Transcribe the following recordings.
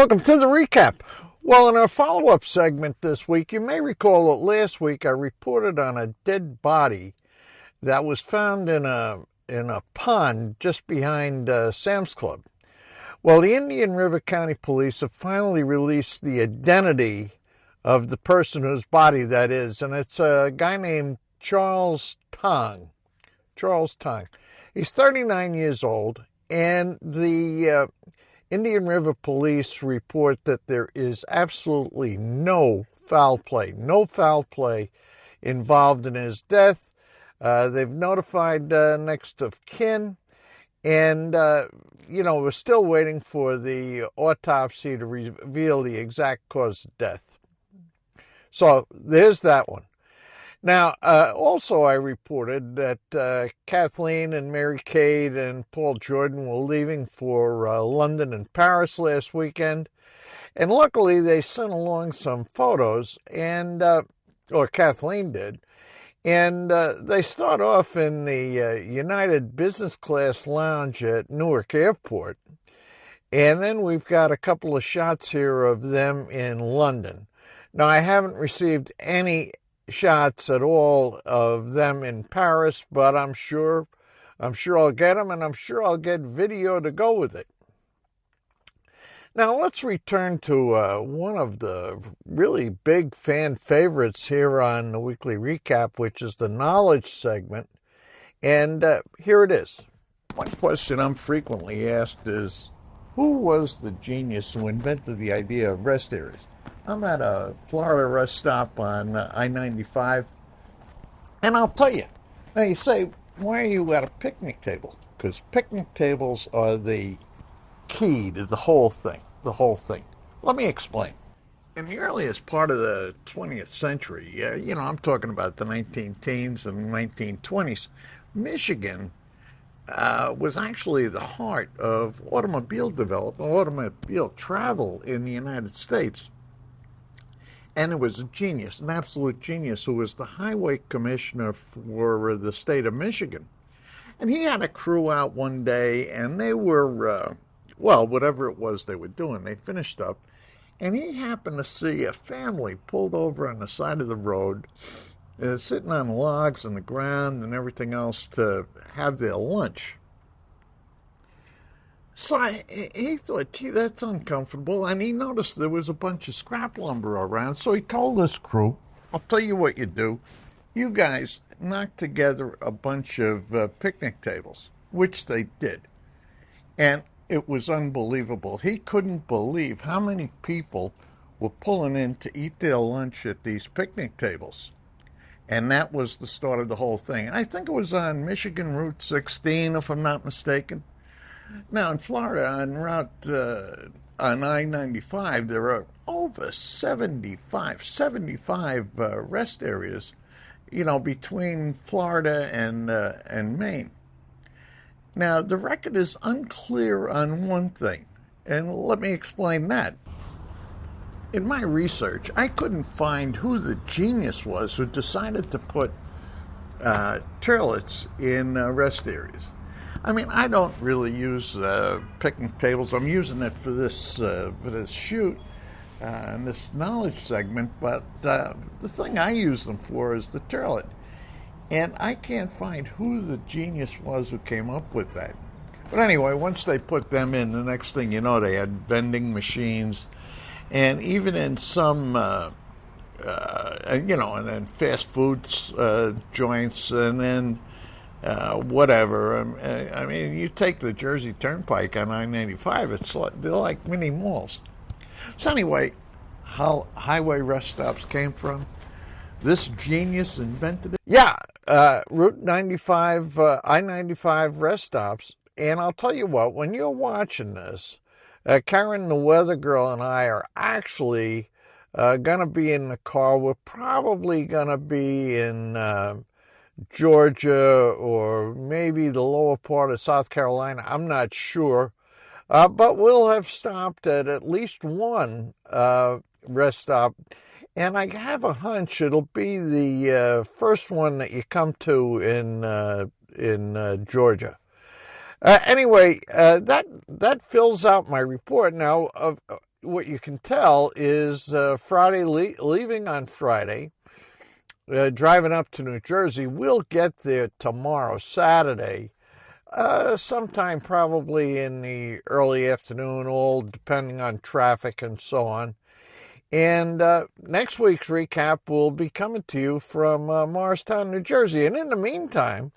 Welcome to the recap. Well, in our follow-up segment this week, you may recall that last week I reported on a dead body that was found in a pond just behind Sam's Club. Well, the Indian River County Police have finally released the identity of the person whose body that is, and it's a guy named Charles Tong. Charles Tong. He's 39 years old, and the Indian River Police report that there is absolutely no foul play involved in his death. They've notified next of kin, and, we're still waiting for the autopsy to reveal the exact cause of death. So there's that one. Now, also I reported that Kathleen and Mary Kate and Paul Jordan were leaving for London and Paris last weekend. And luckily they sent along some photos, and or Kathleen did. And they start off in the United Business Class Lounge at Newark Airport. And then we've got a couple of shots here of them in London. Now, I haven't received any shots at all of them in Paris, but I'm sure I'll get them, and I'm sure I'll get video to go with it. Now let's return to one of the really big fan favorites here on the Weekly Recap, which is the knowledge segment, and here it is. One question I'm frequently asked is, who was the genius who invented the idea of rest areas? I'm at a Florida rest stop on I-95, and I'll tell you. Now you say, why are you at a picnic table? Because picnic tables are the key to the whole thing. Let me explain. In the earliest part of the 20th century, I'm talking about the 19-teens and 1920s, Michigan was actually the heart of automobile development, automobile travel in the United States. And there was a genius, an absolute genius, who was the highway commissioner for the state of Michigan. And he had a crew out one day, and they were, whatever it was they were doing, they finished up. And he happened to see a family pulled over on the side of the road, sitting on logs on the ground and everything else to have their lunch. So he thought, gee, that's uncomfortable, and he noticed there was a bunch of scrap lumber around, so he told his crew, I'll tell you what you do. You guys knock together a bunch of picnic tables, which they did. And it was unbelievable. He couldn't believe how many people were pulling in to eat their lunch at these picnic tables. And that was the start of the whole thing. I think it was on Michigan Route 16, if I'm not mistaken. Now, in Florida, on I-95, there are over 75 rest areas, between Florida and Maine. Now, the record is unclear on one thing, and let me explain that. In my research, I couldn't find who the genius was who decided to put toilets in rest areas. I mean, I don't really use picnic tables. I'm using it for this shoot and this knowledge segment, but the thing I use them for is the toilet. And I can't find who the genius was who came up with that. But anyway, once they put them in, the next thing you know, they had vending machines, and even in some, and then fast foods joints, and then whatever. I mean, you take the Jersey Turnpike on I-95, they're like mini malls. So anyway, how highway rest stops came from, this genius invented it. Yeah, Route 95, I-95 rest stops. And I'll tell you what, when you're watching this, Karen, the weather girl, and I are actually going to be in the car. We're probably going to be in Georgia or maybe the lower part of South Carolina. I'm not sure. But we'll have stopped at least one rest stop. And I have a hunch it'll be the first one that you come to in Georgia. Anyway, that fills out my report. Now, what you can tell is Friday, leaving on Friday, driving up to New Jersey. We'll get there tomorrow, Saturday, sometime probably in the early afternoon, all depending on traffic and so on. And next week's recap will be coming to you from Morristown, New Jersey. And in the meantime,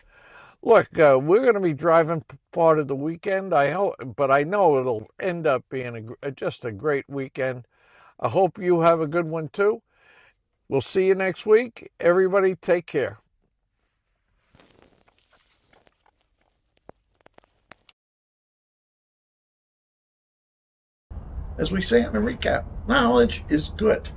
look, we're going to be driving part of the weekend. I hope, but I know it'll end up being just a great weekend. I hope you have a good one too. We'll see you next week. Everybody, take care. As we say in the recap, knowledge is good.